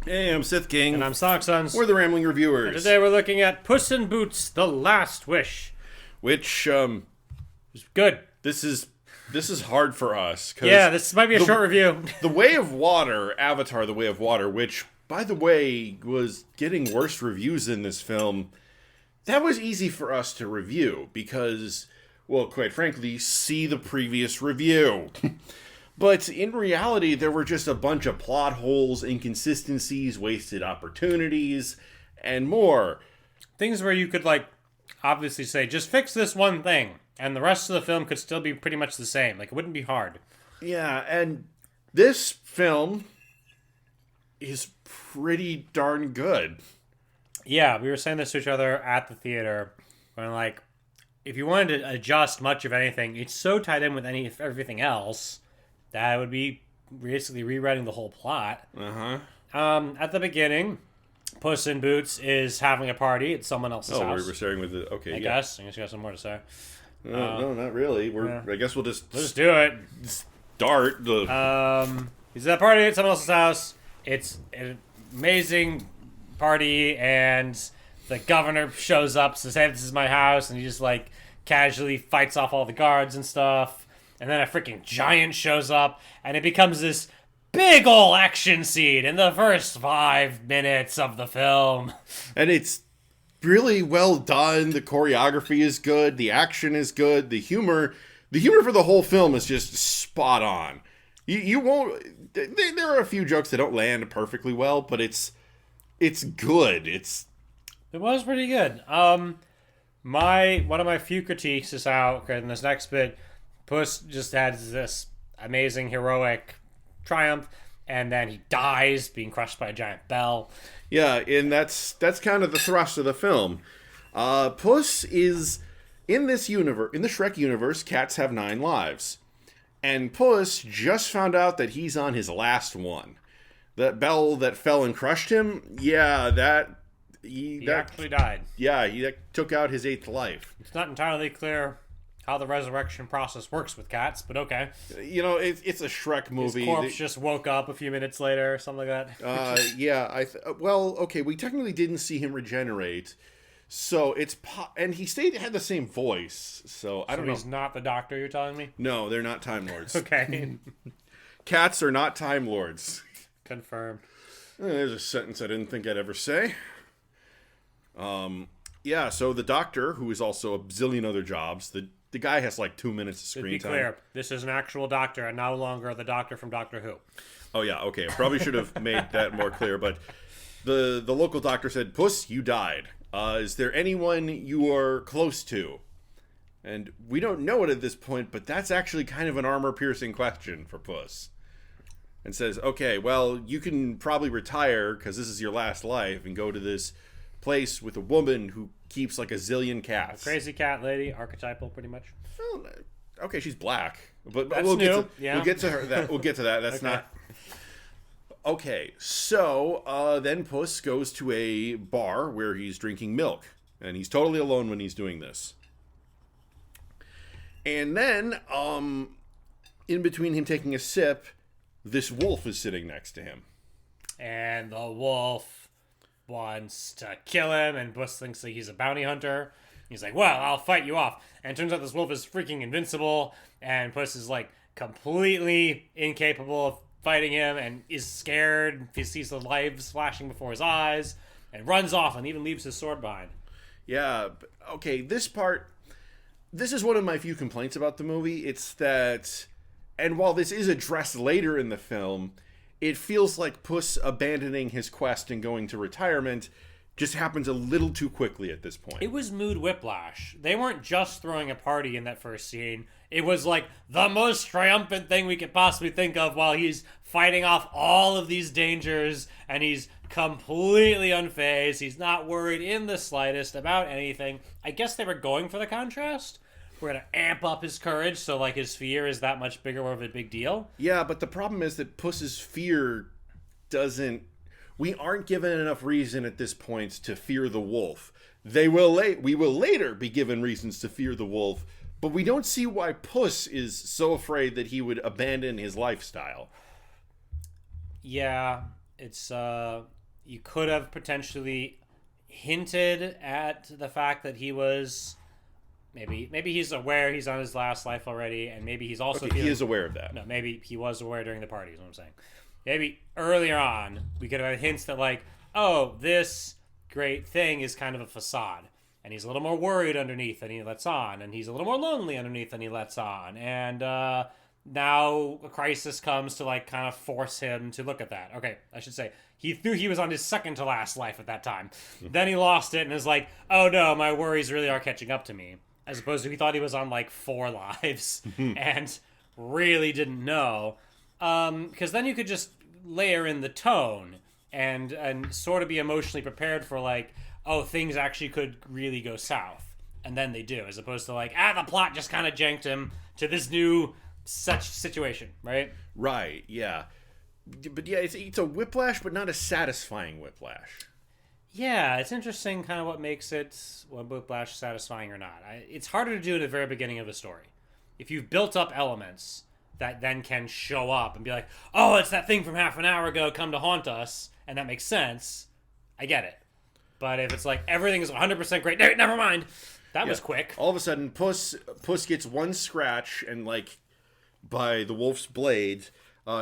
Hey, I'm Sith King. And I'm Sonic Sons. We're the Rambling Reviewers. And today we're looking at Puss in Boots: The Last Wish. Which, It's good. this is hard for us. Yeah, this might be a short review. The Way of Water, Avatar: The Way of Water, which, by the way, was getting worse reviews in this film. That was easy for us to review because, well, quite frankly, see the previous review. But in reality, there were just a bunch of plot holes, inconsistencies, wasted opportunities, and more. Things where you could, obviously say, just fix this one thing, and the rest of the film could still be pretty much the same. It wouldn't be hard. Yeah, and this film is pretty darn good. Yeah, we were saying this to each other at the theater, when, if you wanted to adjust much of anything, it's so tied in with everything else that would be basically rewriting the whole plot. At the beginning, Puss in Boots is having a party at someone else's house. We're starting with the... Okay, I guess you got some more to say. No, not really. I guess we'll just... Let's do it. Start the... He's at a party at someone else's house. It's an amazing party, and the governor shows up, says, hey, this is my house, and he just, casually fights off all the guards and stuff. And then a freaking giant shows up, and it becomes this big ol' action scene in the first 5 minutes of the film. And it's really well done. The choreography is good. The action is good. The humor for the whole film is just spot on. You won't... There are a few jokes that don't land perfectly well, but it's good. It was pretty good. One of my few critiques is how, in this next bit, Puss just has this amazing heroic triumph, and then he dies being crushed by a giant bell. Yeah, and that's kind of the thrust of the film. Puss is in this universe, in the Shrek universe. Cats have 9 lives, and Puss just found out that he's on his last one. That bell that fell and crushed him. Yeah, he actually died. Yeah, he took out his 8th life. It's not entirely clear how the resurrection process works with cats, but okay. It's a Shrek movie. His corpse just woke up a few minutes later, or something like that. Yeah, we technically didn't see him regenerate, so and he had the same voice, so I don't know. He's not the Doctor, you're telling me? No, they're not Time Lords. Okay. Cats are not Time Lords. Confirmed. There's a sentence I didn't think I'd ever say. Yeah, so the Doctor, who is also a bazillion other jobs, the guy has 2 minutes of screen time. To be clear, this is an actual doctor and no longer the Doctor from Doctor Who. Oh yeah, okay. I probably should have made that more clear, but the local doctor said, Puss, you died. Is there anyone you are close to? And we don't know it at this point, but that's actually kind of an armor-piercing question for Puss. And says, okay, well, you can probably retire because this is your last life and go to this place with a woman who keeps a zillion cats. A crazy cat lady, archetypal, pretty much. Well, okay, she's black, but That's we'll new. We'll get to her. We'll get to that. That's okay. Not okay. So then Puss goes to a bar where he's drinking milk, and he's totally alone when he's doing this. And then, in between him taking a sip, this wolf is sitting next to him, and the wolf wants to kill him, and Puss thinks that he's a bounty hunter. He's like, well, I'll fight you off. And it turns out this wolf is freaking invincible, and Puss is completely incapable of fighting him and is scared. He sees the lives flashing before his eyes and runs off and even leaves his sword behind. Yeah, okay, this is one of my few complaints about the movie. It's that, and while this is addressed later in the film, it feels like Puss abandoning his quest and going to retirement just happens a little too quickly at this point. It was mood whiplash. They weren't just throwing a party in that first scene. It was the most triumphant thing we could possibly think of while he's fighting off all of these dangers, and he's completely unfazed. He's not worried in the slightest about anything. I guess they were going for the contrast. We're going to amp up his courage so his fear is that much bigger of a big deal. Yeah, but the problem is that Puss's fear doesn't... We aren't given enough reason at this point to fear the wolf. We will later be given reasons to fear the wolf, but we don't see why Puss is so afraid that he would abandon his lifestyle. Yeah, it's you could have potentially hinted at the fact that he was maybe he's aware he's on his last life already, and maybe he's also he is aware of that. No, maybe he was aware during the party. Is what I'm saying. Maybe earlier on we could have had hints that like, oh, this great thing is kind of a facade, and he's a little more worried underneath than he lets on, and he's a little more lonely underneath than he lets on, and now a crisis comes to like kind of force him to look at that. Okay, I should say he knew he was on his second to last life at that time. Then he lost it and is like, oh no, my worries really are catching up to me. As opposed to he thought he was on like 4 lives and really didn't know. Because then you could just layer in the tone and sort of be emotionally prepared for like, oh, things actually could really go south. And then they do, as opposed to like, the plot just kind of janked him to this new such situation, right? Right, yeah. But yeah, it's a whiplash, but not a satisfying whiplash. Yeah, it's interesting kind of what makes it whiplash satisfying or not. It's harder to do at the very beginning of a story. If you've built up elements that then can show up and be like, oh, it's that thing from half an hour ago come to haunt us, and that makes sense, I get it. But if it's like everything is 100% great, never mind. That was quick. All of a sudden, Puss gets one scratch, and like by the wolf's blade,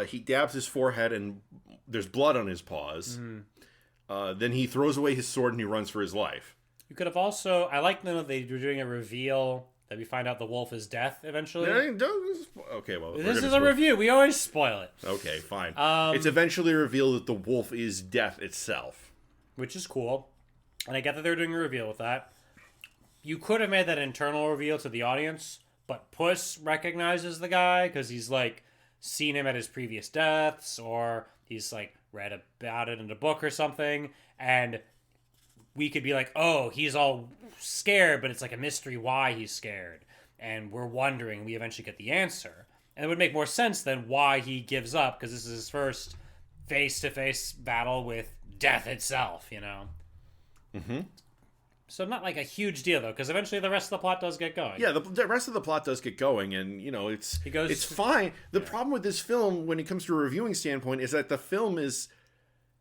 he dabs his forehead, and there's blood on his paws. Then he throws away his sword and he runs for his life. You could have also... I like that they were doing a reveal that we find out the wolf is death eventually. Okay, well... This is a review. We always spoil it. Okay, fine. It's eventually revealed that the wolf is death itself. Which is cool. And I get that they're doing a reveal with that. You could have made that internal reveal to the audience, but Puss recognizes the guy because he's, like, seen him at his previous deaths, or he's, like, read about it in a book or something, and we could be like, oh, he's all scared, but it's like a mystery why he's scared, and we're wondering. We eventually get the answer, and it would make more sense than why he gives up, because this is his first face-to-face battle with death itself, you know? So not like a huge deal, though, because eventually the rest of the plot does get going. Yeah, the rest of the plot does get going, and, you know, it's fine. The problem with this film, when it comes to a reviewing standpoint, is that the film is,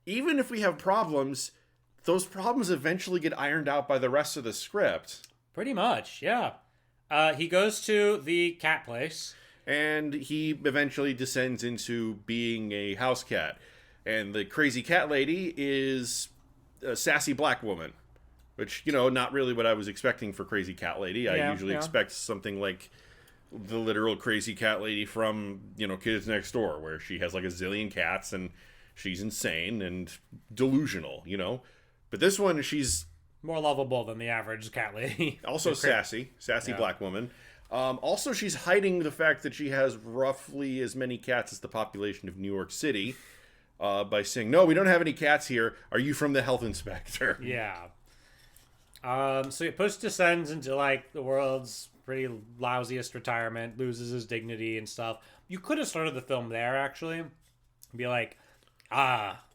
even if we have problems, those problems eventually get ironed out by the rest of the script. Pretty much, yeah. He goes to the cat place. And he eventually descends into being a house cat. And the crazy cat lady is a sassy black woman. Which, you know, not really what I was expecting for Crazy Cat Lady. I usually expect something like the literal Crazy Cat Lady from, you know, Kids Next Door, where she has like a zillion cats and she's insane and delusional, you know? But this one, she's... more lovable than the average cat lady. Also sassy black woman. Also, she's hiding the fact that she has roughly as many cats as the population of New York City by saying, no, we don't have any cats here. Are you from the health inspector? Yeah. So Puss descends into, like, the world's pretty lousiest retirement, loses his dignity and stuff. You could have started the film there, actually. Be like,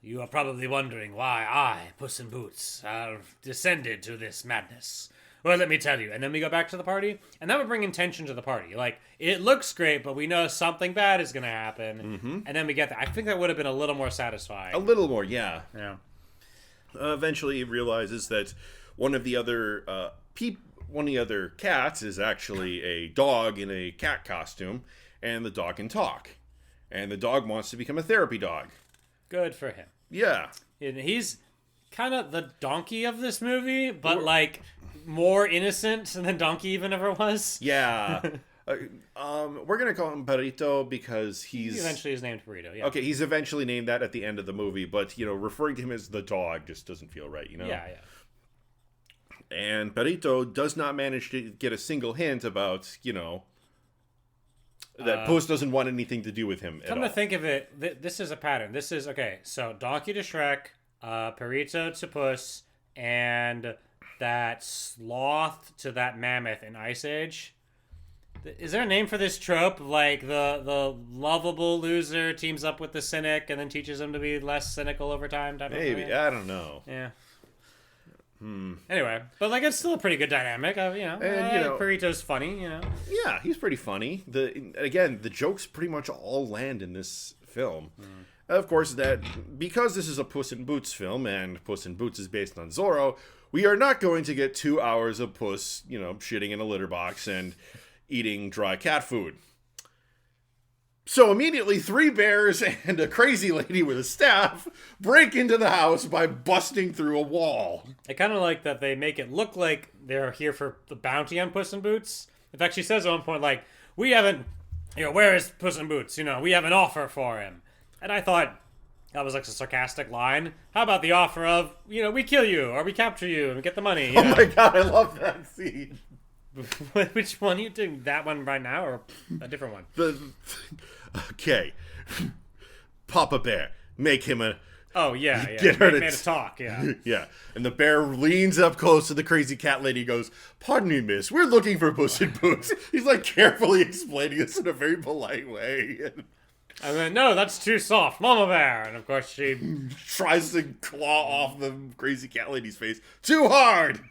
you are probably wondering why I, Puss in Boots, have descended to this madness. Well, let me tell you. And then we go back to the party, and that would bring intention to the party. Like, it looks great, but we know something bad is going to happen. And then we get that. I think that would have been a little more satisfying. A little more, yeah. Yeah. Eventually, he realizes that one of the other cats is actually a dog in a cat costume, and the dog can talk. And the dog wants to become a therapy dog. Good for him. Yeah. And he's kind of the donkey of this movie, but, like, more innocent than Donkey even ever was. Yeah. We're going to call him Perito because He eventually is named Burrito, yeah. Okay, he's eventually named that at the end of the movie, but, you know, referring to him as the dog just doesn't feel right, you know? Yeah, yeah. And Perito does not manage to get a single hint about, you know, that Puss doesn't want anything to do with him at all. Come to think of it, this is a pattern. This is, okay, so Donkey to Shrek, Perito to Puss, and that sloth to that mammoth in Ice Age. Is there a name for this trope? Like, the lovable loser teams up with the cynic and then teaches him to be less cynical over time? Maybe. I don't know. Yeah. Anyway, but like it's still a pretty good dynamic. Perito's funny. You know. Yeah, he's pretty funny. The jokes pretty much all land in this film. Of course, that because this is a Puss in Boots film, and Puss in Boots is based on Zorro, we are not going to get 2 hours of Puss, shitting in a litter box and eating dry cat food. So immediately, 3 bears and a crazy lady with a staff break into the house by busting through a wall. I kind of like that they make it look like they're here for the bounty on Puss in Boots. In fact, she says at one point, like, we haven't, where is Puss in Boots? We have an offer for him. And I thought that was like a sarcastic line. How about the offer of, we kill you or we capture you and we get the money? Oh my god, I love that scene. Which one are you doing? That one right now or a different one? Okay. Papa Bear, make him a... Oh, yeah. Get her made to talk, yeah. Yeah. And the bear leans up close to the crazy cat lady and goes, pardon me, miss, we're looking for Puss in Boots. He's like carefully explaining this in a very polite way. And then, no, that's too soft, Mama Bear. And of course she tries to claw off the crazy cat lady's face. Too hard!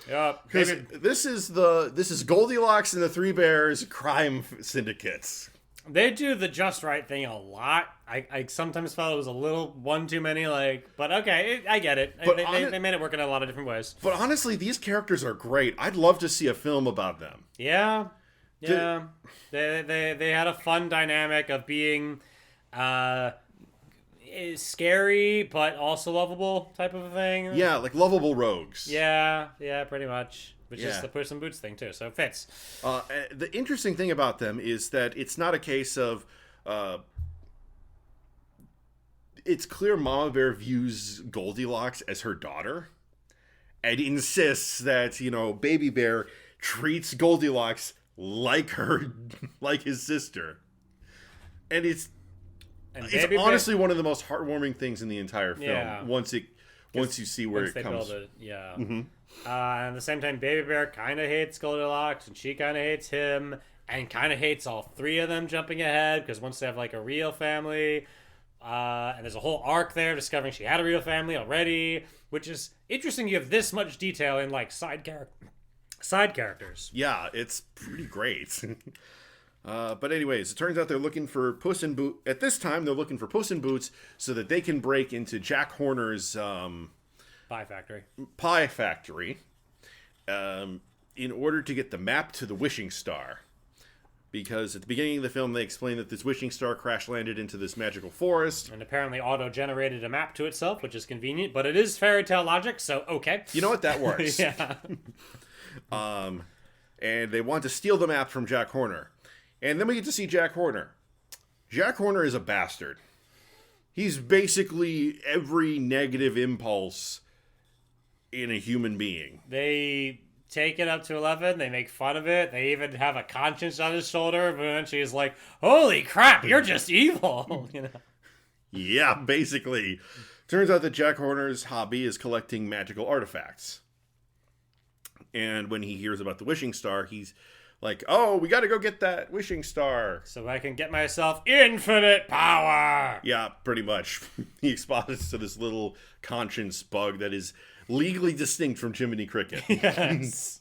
Yep. Because this is Goldilocks and the Three Bears crime syndicates. They do the just right thing a lot. I sometimes felt it was a little one too many, but okay, I get it. But they made it work in a lot of different ways. But honestly, these characters are great. I'd love to see a film about them. Yeah. They had a fun dynamic of being scary but also lovable type of a thing. Yeah, like lovable rogues. Yeah, pretty much. Which is the Puss in Boots thing, too, so it fits. The interesting thing about them is that it's not a case of... it's clear Mama Bear views Goldilocks as her daughter and insists that, Baby Bear treats Goldilocks like his sister. And it's honestly one of the most heartwarming things in the entire film. Yeah. Once you see where it comes. Build it, yeah. Mm-hmm. And at the same time, Baby Bear kind of hates Goldilocks, and she kind of hates him, and kind of hates all 3 of them jumping ahead, because once they have, a real family, and there's a whole arc there discovering she had a real family already, which is interesting you have this much detail in, side characters. Yeah, it's pretty great. But anyways, it turns out they're looking for Puss in Boots. At this time, they're looking for Puss in Boots so that they can break into Jack Horner's... Pie factory. In order to get the map to the wishing star. Because at the beginning of the film, they explain that this wishing star crash landed into this magical forest. And apparently auto-generated a map to itself, which is convenient, but it is fairy tale logic, so okay. You know what? That works. Yeah. And they want to steal the map from Jack Horner. And then we get to see Jack Horner. Jack Horner is a bastard. He's basically every negative impulse in a human being. They take it up to 11. They make fun of it. They even have a conscience on his shoulder. But then she's like, holy crap, you're just evil. Yeah, basically. Turns out that Jack Horner's hobby is collecting magical artifacts. And when he hears about the wishing star, he's like, oh, we got to go get that wishing star. So I can get myself infinite power. Yeah, pretty much. He exposits to this little conscience bug that is legally distinct from Jiminy Cricket. Yes.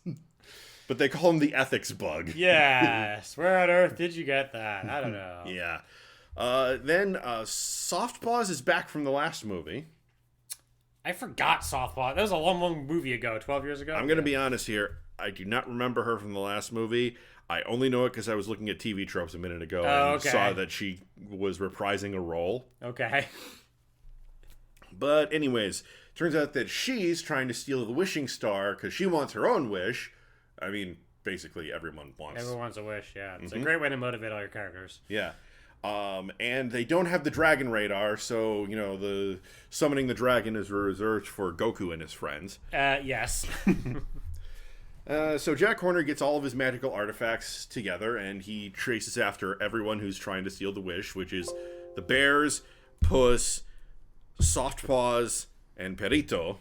But they call him the ethics bug. Yes. Where on earth did you get that? I don't know. Yeah. Then Softpaws is back from the last movie. I forgot Softpaws. That was a long movie ago, 12 years ago. I'm going to be honest here. I do not remember her from the last movie. I only know it because I was looking at TV tropes a minute ago and saw that she was reprising a role. Okay. But anyways, turns out that she's trying to steal the wishing star because she wants her own wish. I mean, basically everyone wants. Everyone wants a wish, yeah. It's a great way to motivate all your characters. Yeah. And they don't have the dragon radar, so, the summoning the dragon is reserved for Goku and his friends. Yes. So Jack Horner gets all of his magical artifacts together, and he traces after everyone who's trying to steal the wish, which is the bears, Puss, Softpaws, and Perito.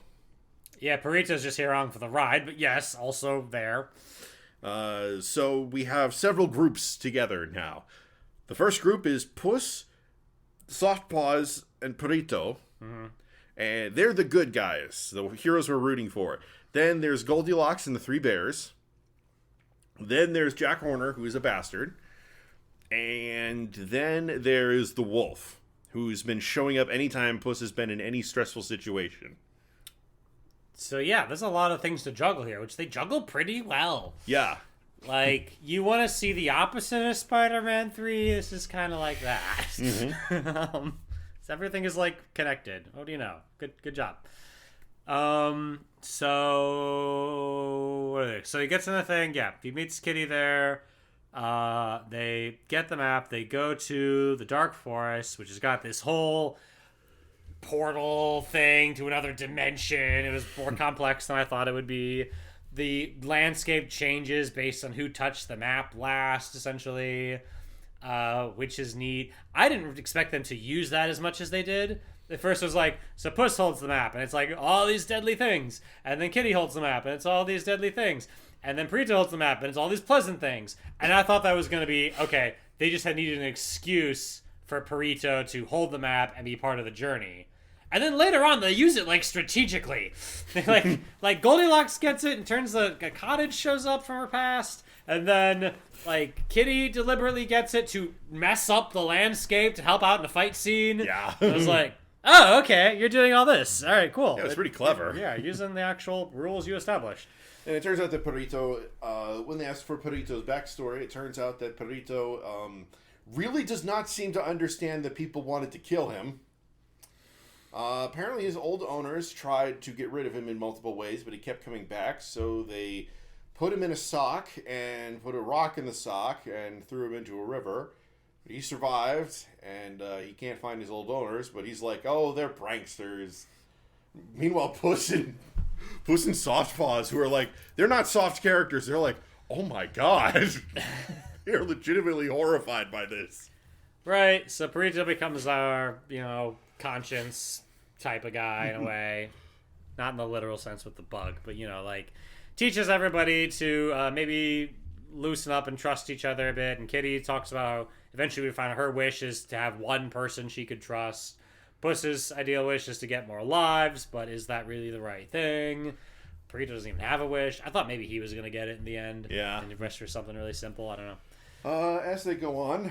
Yeah, Perito's just here on for the ride, but yes, also there. So we have several groups together now. The first group is Puss, Softpaws, and Perito. Mm-hmm. And they're the good guys, the heroes we're rooting for. Then there's Goldilocks and the Three Bears. Then there's Jack Horner, who is a bastard. And then there's the wolf, who's been showing up anytime Puss has been in any stressful situation. So yeah, there's a lot of things to juggle here, which they juggle pretty well. Yeah. Like, you want to see the opposite of Spider-Man 3, this is kind of like that. So everything is, like, connected. What do you know? Good job. So he gets in the thing. Yeah, he meets Kitty there. They get the map. They go to the Dark Forest, which has got this whole portal thing to another dimension. It was more complex than I thought it would be. The landscape changes based on who touched the map last, essentially, which is neat. I didn't expect them to use that as much as they did. At first it was like, so Puss holds the map, and it's like, all these deadly things. And then Kitty holds the map, and it's all these deadly things. And then Perito holds the map, and it's all these pleasant things. And I thought that was going to be, okay, they just had needed an excuse for Perito to hold the map and be part of the journey. And then later on, they use it, like, strategically. like Goldilocks gets it and turns a cottage shows up from her past. And then, like, Kitty deliberately gets it to mess up the landscape to help out in a fight scene. Yeah. I was like, oh, okay, you're doing all this. All right, cool. Yeah, it's pretty clever. Yeah, using the actual rules you established. And it turns out that Perito, when they asked for Perito's backstory, it turns out that Perito really does not seem to understand that people wanted to kill him. Apparently his old owners tried to get rid of him in multiple ways, but he kept coming back, so they put him in a sock and put a rock in the sock and threw him into a river. But he survived, and he can't find his old owners, but he's like, oh, they're pranksters. Meanwhile, Puss and Soft Paws, who are like, they're not soft characters, they're like, oh my god. They're legitimately horrified by this. Right, so Perito becomes our, conscience type of guy in a way. Not in the literal sense with the bug, but, like, teaches everybody to maybe loosen up and trust each other a bit. And Kitty talks about how eventually we find her wish is to have one person she could trust. Puss's ideal wish is to get more lives, but is that really the right thing? Perito doesn't even have a wish. I thought maybe he was going to get it in the end. Yeah. And the rest for something really simple. I don't know. As they go on,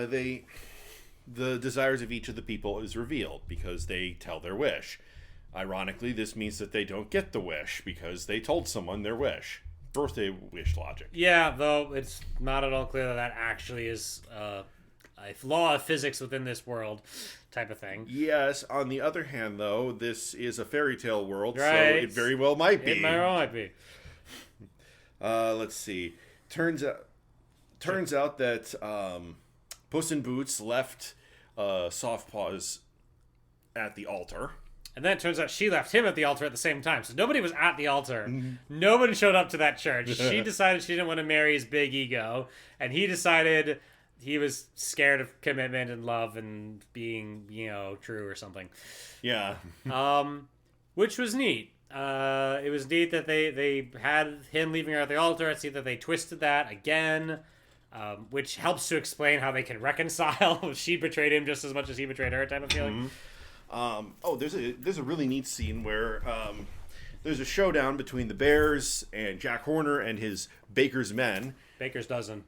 the desires of each of the people is revealed because they tell their wish. Ironically, this means that they don't get the wish because they told someone their wish. Birthday wish logic. Yeah, though it's not at all clear that actually is a law of physics within this world type of thing. Yes, on the other hand, though, this is a fairy tale world, right. So it very well might be. It very well might be. Let's see. Turns out that Puss in Boots left Soft Paws at the altar. And then it turns out she left him at the altar at the same time. So nobody was at the altar. Mm-hmm. Nobody showed up to that church. She decided she didn't want to marry his big ego. And he decided he was scared of commitment and love and being, true or something. Yeah. Which was neat. It was neat that they had him leaving her at the altar. I see that they twisted that again. Which helps to explain how they can reconcile. She betrayed him just as much as he betrayed her, type of feeling. Mm-hmm. There's a really neat scene where there's a showdown between the Bears and Jack Horner and his Baker's men. Baker's dozen.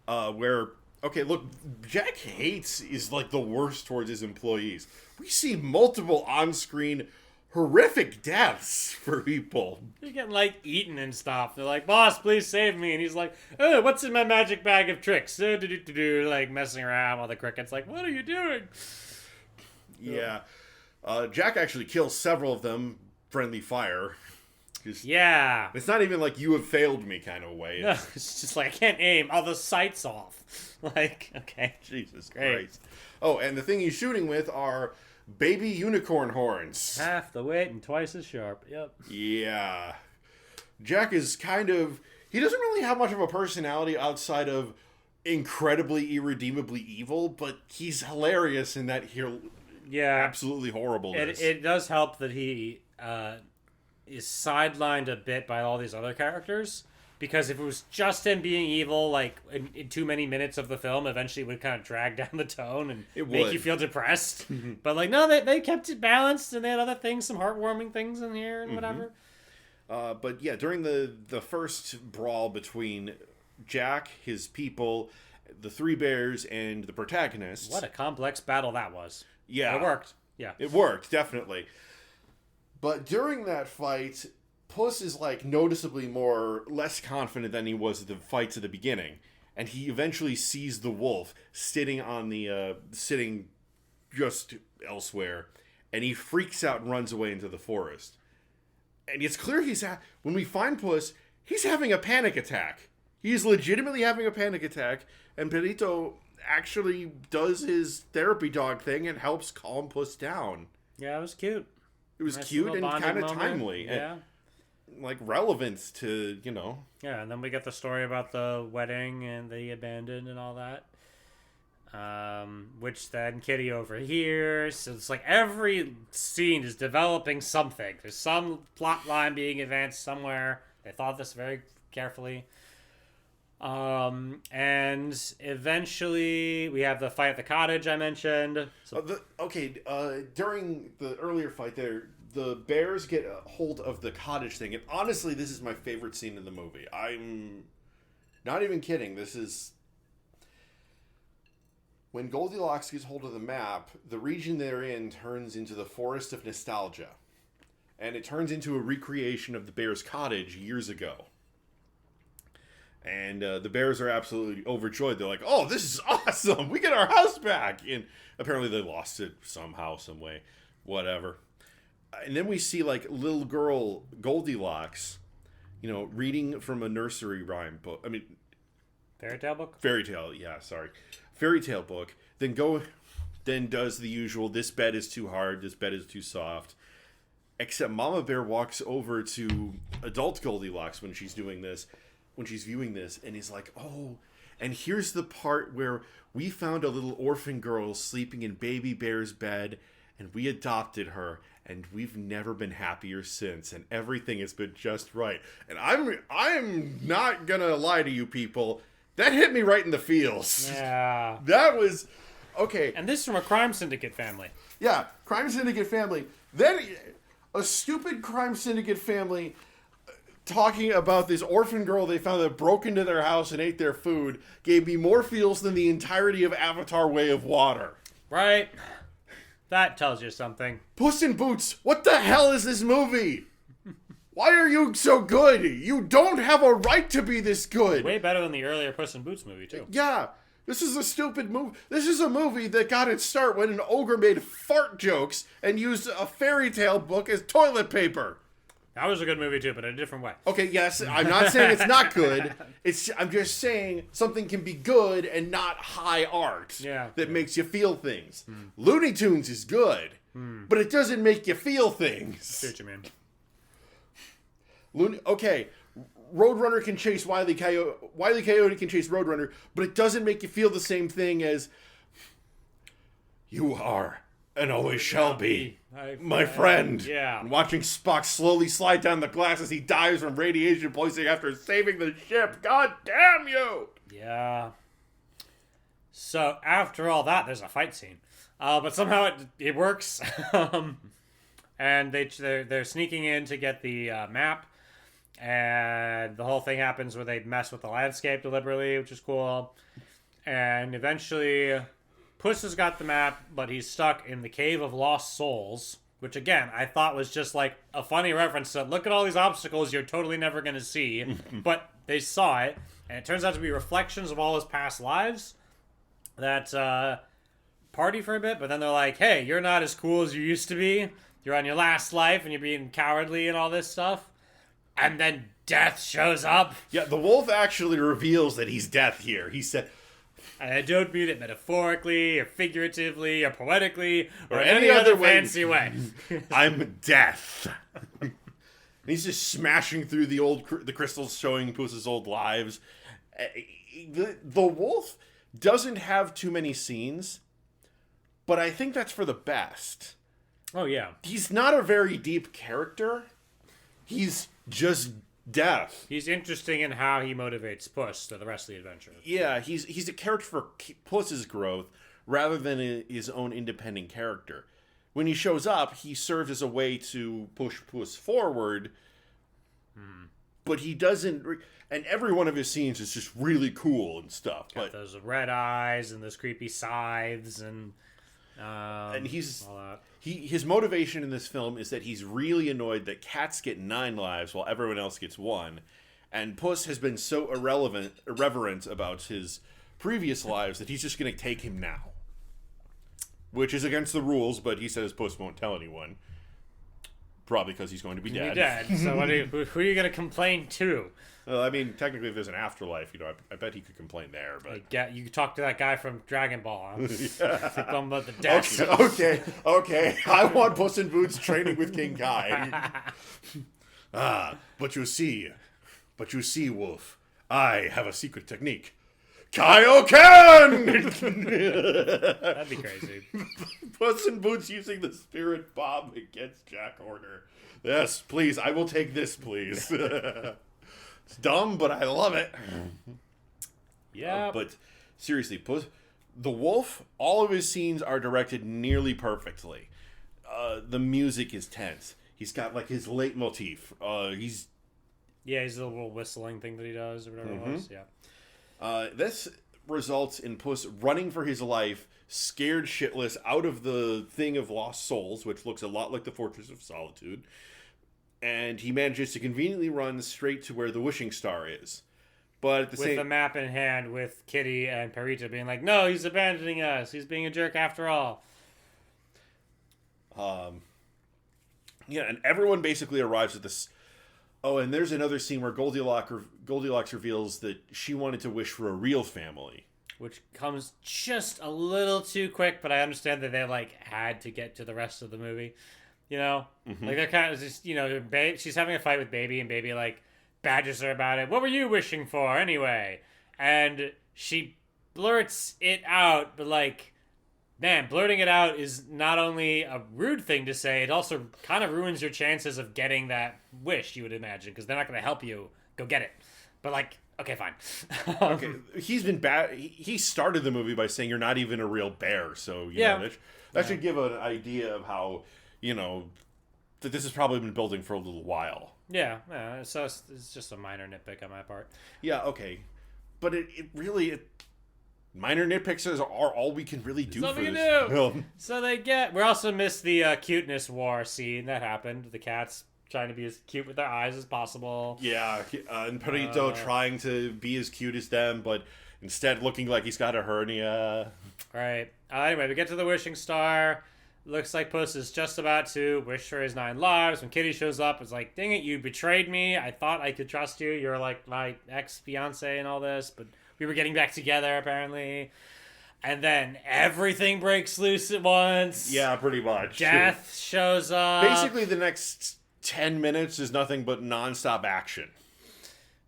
Where, okay, look, Jack hates is like the worst towards his employees. We see multiple on-screen horrific deaths for people. They're getting, like, eaten and stuff. They're like, boss, please save me. And he's like, oh, what's in my magic bag of tricks? Like, messing around while the cricket's like, what are you doing? Yeah. Jack actually kills several of them, friendly fire. Yeah. It's not even like you have failed me kind of way. No, it's just like, I can't aim. All the sights off. Like, okay. Jesus Great. Christ. Oh, and the thing he's shooting with are baby unicorn horns. Half the weight and twice as sharp. Yep. Yeah. Jack is kind of... He doesn't really have much of a personality outside of incredibly irredeemably evil, but he's hilarious in that absolutely horribleness. It does help that he is sidelined a bit by all these other characters, because if it was just him being evil, like in too many minutes of the film, eventually it would kind of drag down the tone and make you feel depressed. But like, no, they kept it balanced, and they had other things, some heartwarming things in here and whatever. But yeah, during the first brawl between Jack, his people, the three bears and the protagonist. What a complex battle that was. Yeah. It worked. Yeah. It worked, definitely. But during that fight, Puss is like noticeably less confident than he was at the fights at the beginning. And he eventually sees the wolf sitting just elsewhere. And he freaks out and runs away into the forest. And it's clear when we find Puss, he's having a panic attack. He's legitimately having a panic attack. And Perito actually does his therapy dog thing and helps calm Puss down. Yeah, it was cute. It was Nice cute little and bonding kind of moment. timely. Yeah. And, like, relevant to, Yeah, and then we get the story about the wedding and the abandoned and all that. Which then Kitty overhears. So it's like every scene is developing something. There's some plot line being advanced somewhere. They thought this very carefully. And eventually we have the fight at the cottage I mentioned. So, during the earlier fight there, the bears get a hold of the cottage thing. And honestly, this is my favorite scene in the movie. I'm not even kidding. This is... When Goldilocks gets hold of the map, the region they're in turns into the Forest of Nostalgia. And it turns into a recreation of the bear's cottage years ago. And the bears are absolutely overjoyed. They're like, oh, this is awesome. We get our house back. And apparently they lost it somehow, some way. Whatever. And then we see, like, little girl Goldilocks, reading from a nursery rhyme book. I mean... Fairy tale book? Fairy tale, yeah, sorry. Fairy tale book. Then does the usual, this bed is too hard, this bed is too soft. Except Mama Bear walks over to adult Goldilocks when she's viewing this, and he's like, oh, and here's the part where we found a little orphan girl sleeping in Baby Bear's bed, and we adopted her, and we've never been happier since, and everything has been just right. And I'm not gonna lie to you people, that hit me right in the feels. Yeah. That was, okay. And this is from a crime syndicate family. Yeah, crime syndicate family. Then a stupid crime syndicate family talking about this orphan girl they found that broke into their house and ate their food gave me more feels than the entirety of Avatar: Way of Water. Right. That tells you something. Puss in Boots, what the hell is this movie? Why are you so good? You don't have a right to be this good. Way better than the earlier Puss in Boots movie, too. Yeah. This is a stupid movie. This is a movie that got its start when an ogre made fart jokes and used a fairy tale book as toilet paper. That was a good movie, too, but in a different way. Okay, yes, I'm not saying it's not good. I'm just saying something can be good and not high art that makes you feel things. Looney Tunes is good, but it doesn't make you feel things. I see what you mean. Okay, Roadrunner can chase Wile E. Coyote. Wile E. Coyote can chase Roadrunner, but it doesn't make you feel the same thing as you are and always shall be my friend. Yeah. And watching Spock slowly slide down the glass as he dies from radiation poisoning after saving the ship. God damn you! Yeah. So after all that, there's a fight scene, but somehow it works. And they're sneaking in to get the map. And the whole thing happens where they mess with the landscape deliberately, which is cool. And eventually, Puss has got the map, but he's stuck in the Cave of Lost Souls, which again, I thought was just like a funny reference to look at all these obstacles you're totally never going to see. But they saw it, and it turns out to be reflections of all his past lives that party for a bit, but then they're like, hey, you're not as cool as you used to be. You're on your last life, and you're being cowardly and all this stuff. And then Death shows up. Yeah, the wolf actually reveals that he's Death here. He said, and I don't mean it metaphorically, or figuratively, or poetically, or any other way. fancy way. I'm Death. And he's just smashing through the crystals showing Puss's old lives. The wolf doesn't have too many scenes, but I think that's for the best. Oh, yeah. He's not a very deep character. He's just Death. He's interesting in how he motivates Puss to the rest of the adventure. Yeah, he's a character for Puss's growth rather than his own independent character. When he shows up, he serves as a way to push Puss forward, but he doesn't. And every one of his scenes is just really cool and stuff. Got those red eyes and those creepy scythes and he's all that. his motivation in this film is that he's really annoyed that cats get 9 lives while everyone else gets 1, and Puss has been so irreverent about his previous lives that he's just going to take him now, which is against the rules. But he says Puss won't tell anyone, probably because he's going to be dead. So who are you going to complain to? Well, I mean, technically, if there's an afterlife, I bet he could complain there. But You could talk to that guy from Dragon Ball. Huh? Yeah. About the death. Okay. I want Puss in Boots training with King Kai. But you see, Wolf, I have a secret technique. Kaioken! That'd be crazy. Puss in Boots using the spirit bomb against Jack Horner. Yes, please. I will take this, please. It's dumb, but I love it. Yeah. But seriously, the Wolf, all of his scenes are directed nearly perfectly. The music is tense. He's got like his leitmotif. He's a little whistling thing that he does or whatever it was. Yeah. This results in Puss running for his life, scared shitless, out of the thing of lost souls, which looks a lot like the Fortress of Solitude. And he manages to conveniently run straight to where the wishing star is. But at with the map in hand, with Kitty and Perita being like, no, he's abandoning us. He's being a jerk after all. Yeah, and everyone basically arrives at this. Oh, and there's another scene where Goldilocks reveals that she wanted to wish for a real family. Which comes just a little too quick, but I understand that they, had to get to the rest of the movie. You know? Mm-hmm. They're kind of just, she's having a fight with Baby, and Baby, badgers her about it. What were you wishing for, anyway? And she blurts it out, but, man, blurting it out is not only a rude thing to say, it also kind of ruins your chances of getting that wish, you would imagine, because they're not going to help you go get it. But, okay, fine. Okay, he's been bad. He started the movie by saying you're not even a real bear, so, you know, that should give an idea of how, that this has probably been building for a little while. Yeah, so it's just a minor nitpick on my part. Yeah, okay. But it really... minor nitpicks are all we can really do for this film. So we also missed the cuteness war scene that happened. The cats trying to be as cute with their eyes as possible. Yeah, and Perito trying to be as cute as them, but instead looking like he's got a hernia. Right. Anyway, we get to the wishing star. Looks like Puss is just about to wish for his 9 lives. When Kitty shows up, it's like, dang it, you betrayed me. I thought I could trust you. You're my ex-fiance and all this, but we were getting back together, apparently. And then everything breaks loose at once. Yeah, pretty much. Death shows up. Basically, the next 10 minutes is nothing but nonstop action.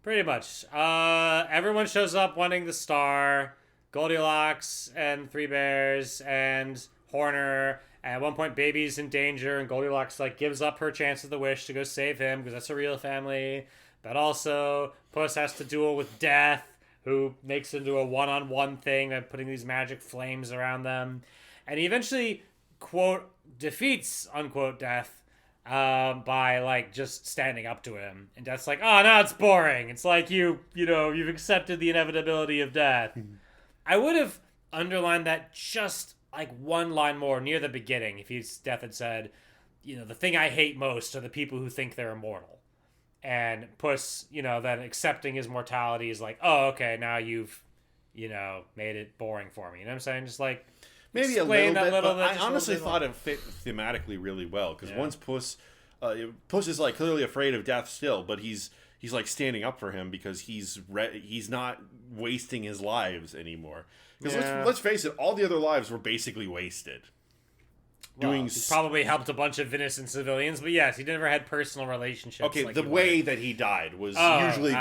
Pretty much. Everyone shows up wanting the star. Goldilocks and Three Bears and Horner. At one point, Baby's in danger, and Goldilocks gives up her chance of the wish to go save him because that's a real family. But also, Puss has to duel with Death, who makes it into a one-on-one thing by putting these magic flames around them. And he eventually, quote, defeats, unquote, Death by, just standing up to him. And Death's like, oh, no, it's boring. It's like you've accepted the inevitability of death. I would have underlined that just, one line more near the beginning if Death had said, the thing I hate most are the people who think they're immortal. And Puss, then accepting his mortality is like, oh, okay, now you've, made it boring for me. You know what I'm saying? Just maybe a little bit, but I honestly thought it fit thematically really well. Because once Puss is clearly afraid of Death still, but he's standing up for him because he's not wasting his lives anymore. Because let's face it, all the other lives were basically wasted. Well, he probably helped a bunch of innocent civilians, but yes, he never had personal relationships. Okay, the way that he died was usually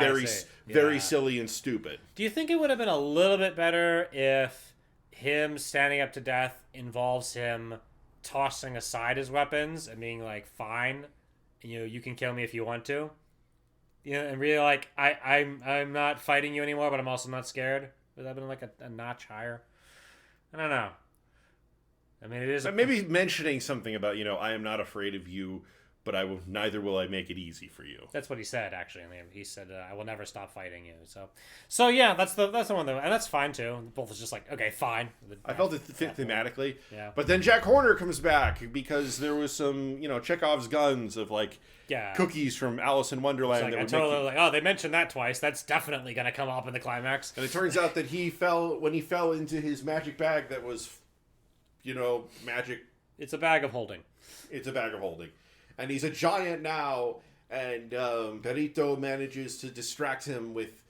very silly and stupid. Do you think it would have been a little bit better if him standing up to Death involves him tossing aside his weapons and being fine, you can kill me if you want to, and really I'm not fighting you anymore, but I'm also not scared? Would that have been a notch higher? I don't know. I mean, it is... Maybe mentioning something about, I am not afraid of you but neither will I make it easy for you. That's what he said, actually. He said, "I will never stop fighting you." So yeah, that's the one, though, and that's fine too. Both is just like, okay, fine. I felt it fit thematically. Yeah. But then Jack Horner comes back because there was some, Chekhov's guns of cookies from Alice in Wonderland. Like, I totally like, oh, they mentioned that twice. That's definitely gonna come up in the climax. And it turns out that when he fell into his magic bag that was, magic. It's a bag of holding. It's a bag of holding. And he's a giant now, and Perito manages to distract him with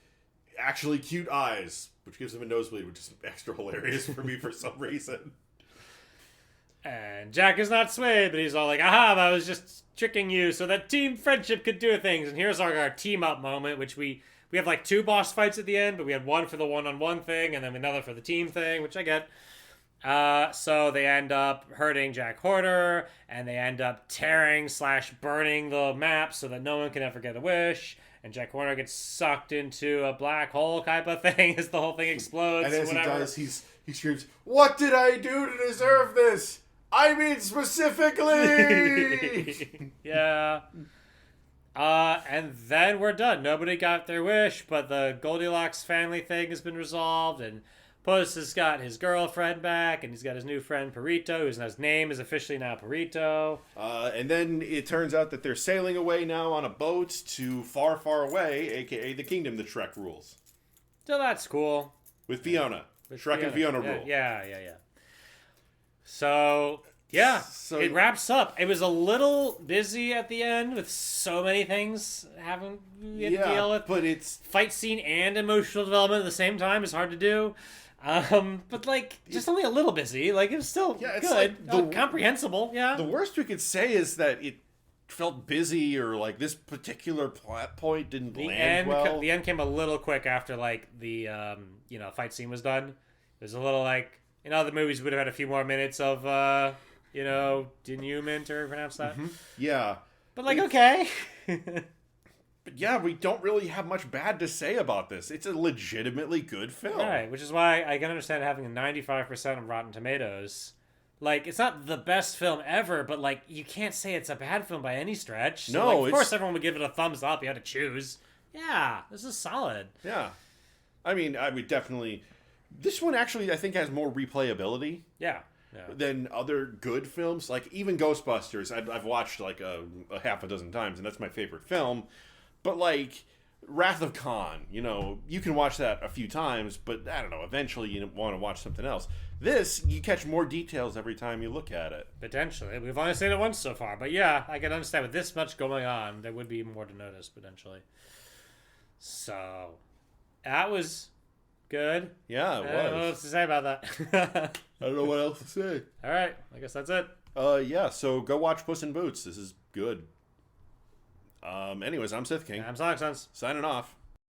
actually cute eyes, which gives him a nosebleed, which is extra hilarious for me for some reason. And Jack is not swayed, but he's all like, aha, I was just tricking you so that team friendship could do things. And here's our team up moment, which we have 2 boss fights at the end, but we had one for the one-on-one thing and then another for the team thing, which I get. So they end up hurting Jack Horner, and they end up tearing/burning the map so that no one can ever get a wish. And Jack Horner gets sucked into a black hole type of thing as the whole thing explodes. And as he does, he screams, "What did I do to deserve this? I mean specifically!" Yeah. And then we're done. Nobody got their wish, but the Goldilocks family thing has been resolved, and Puss has got his girlfriend back, and he's got his new friend Perito, whose name is officially now Perito. And then it turns out that they're sailing away now on a boat to far, far away, a.k.a. the kingdom that Shrek rules. So that's cool. With Fiona. Shrek and Fiona rule. Yeah. So, yeah, it wraps up. It was a little busy at the end with so many things having to deal with. But it's... Fight scene and emotional development at the same time is hard to do. But just only a little busy. It was still good, comprehensible. Yeah. The worst we could say is that it felt busy, or this particular plot point didn't land well. The end came a little quick after the fight scene was done. It was a little in other movies would have had a few more minutes of denouement, or pronounce that. Mm-hmm. Yeah. But okay. But yeah, we don't really have much bad to say about this. It's a legitimately good film. Right, which is why I can understand having a 95% of Rotten Tomatoes. It's not the best film ever, but you can't say it's a bad film by any stretch. So, no, of course everyone would give it a thumbs up. You had to choose. Yeah, this is solid. Yeah. I mean, I would definitely... This one actually, I think, has more replayability. Yeah. Than other good films. Even Ghostbusters, I've watched a half a dozen times, and that's my favorite film. But Wrath of Khan, you can watch that a few times, but I don't know, eventually you want to watch something else. This, you catch more details every time you look at it. Potentially. We've only seen it once so far, but yeah, I can understand with this much going on, there would be more to notice, potentially. So, that was good. Yeah, it was. I don't know what else to say about that. I don't know what else to say. All right, I guess that's it. Yeah, so go watch Puss in Boots. This is good. Anyways, I'm Sith King. I'm Sonic Sense. Signing off.